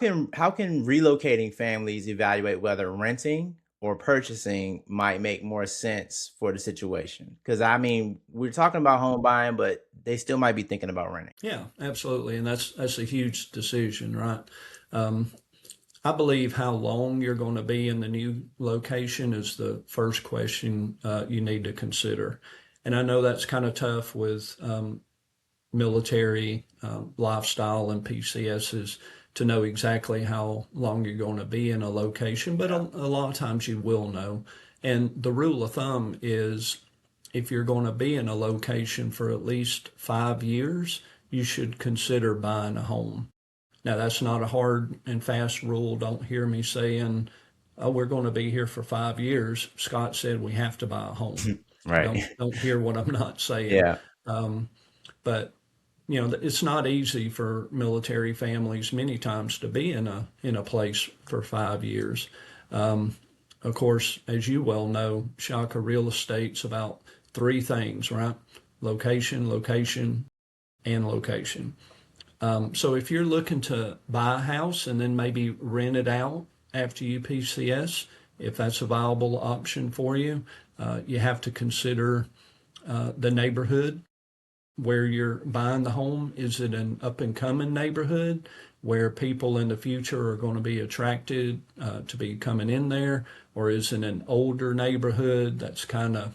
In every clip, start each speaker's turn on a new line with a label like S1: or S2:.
S1: How can relocating families evaluate whether renting or purchasing might make more sense for the situation? Because I mean, we're talking about home buying, but they still might be thinking about renting.
S2: Yeah, absolutely. And that's a huge decision, right? Um, I believe how long you're going to be in the new location is the first question you need to consider. And I know that's kind of tough with military lifestyle and PCSs to know exactly how long you're going to be in a location, but a lot of times you will know. And the rule of thumb is if you're going to be in a location for at least 5 years, you should consider buying a home. Now, that's not a hard and fast rule. Don't hear me saying, oh, we're going to be here for 5 years. Scott said we have to buy a home.
S1: Right.
S2: Don't hear what I'm not saying.
S1: Yeah.
S2: Um, but it's not easy for military families many times to be in a place for 5 years. Um, of course, as you well know, Shaka, real estate's about three things, right? Location, location, and location. So if you're looking to buy a house and then maybe rent it out after you PCS, if that's a viable option for you, you have to consider the neighborhood where you're buying the home. Is it an up and coming neighborhood where people in the future are going to be attracted to be coming in there? Or is it an older neighborhood that's kind of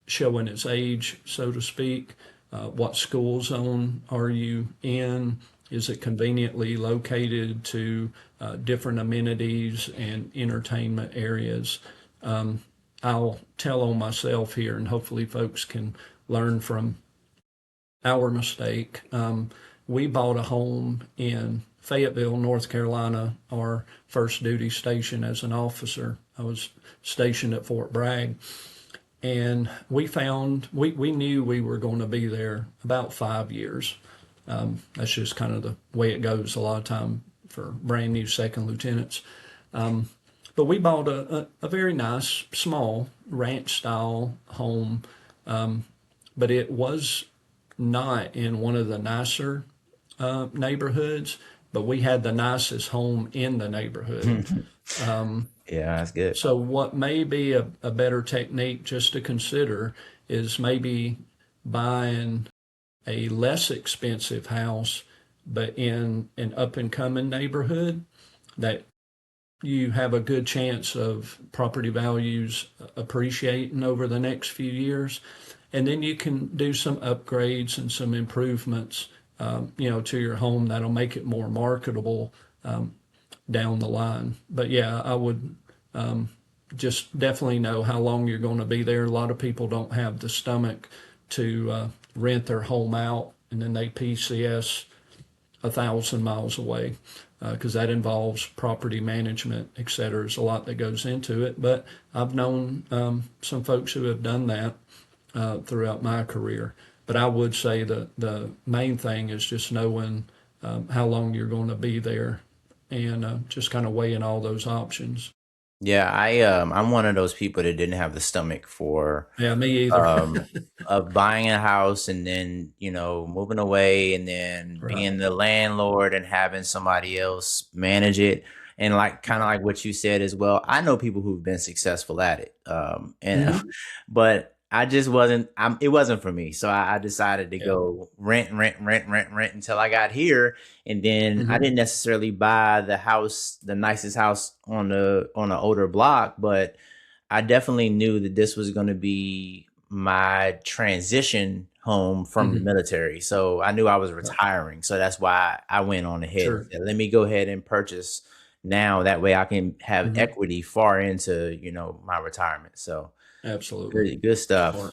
S2: showing its age, so to speak? What school zone are you in? Is it conveniently located to different amenities and entertainment areas? I'll tell on myself here, and hopefully, folks can learn from our mistake. We bought a home in Fayetteville, North Carolina, our first duty station as an officer. I was stationed at Fort Bragg. And we knew we were going to be there about 5 years. That's just kind of the way it goes a lot of time for brand new second lieutenants. But we bought a very nice, small ranch style home, but it was not in one of the nicer neighborhoods, but we had the nicest home in the neighborhood.
S1: Yeah, that's good.
S2: So, what may be a better technique just to consider is maybe buying a less expensive house, but in an up and coming neighborhood that you have a good chance of property values appreciating over the next few years. And then you can do some upgrades and some improvements, to your home that'll make it more marketable down the line. But yeah, I would just definitely know how long you're going to be there. A lot of people don't have the stomach to rent their home out and then they PCS 1,000 miles away because that involves property management, et cetera. There's a lot that goes into it. But I've known some folks who have done that throughout my career. But I would say that the main thing is just knowing how long you're going to be there and just kind of weighing all those options.
S1: Yeah, I'm one of those people that didn't have the stomach for
S2: Yeah, me either.
S1: um of buying a house and then, moving away and then
S2: Right.
S1: being the landlord and having somebody else manage it. And like kind of
S2: Right.
S1: like what you said as well, I know people who've been successful at it. And
S2: Hmm.
S1: but I just wasn't it wasn't for me. So I decided to
S2: Yeah.
S1: go rent, rent, rent, rent, rent until I got here. And then I
S2: Hmm.
S1: didn't necessarily buy the house, the nicest house on the older block, but I definitely knew that this was going to be my transition home from the
S2: Hmm.
S1: military. So I knew I was
S2: Right.
S1: retiring. So that's why I went on ahead and
S2: Sure.
S1: said, let me go ahead and purchase now. That way I can have
S2: Hmm.
S1: equity far into, my retirement. So
S2: Absolutely.
S1: good
S2: Smart.
S1: stuff.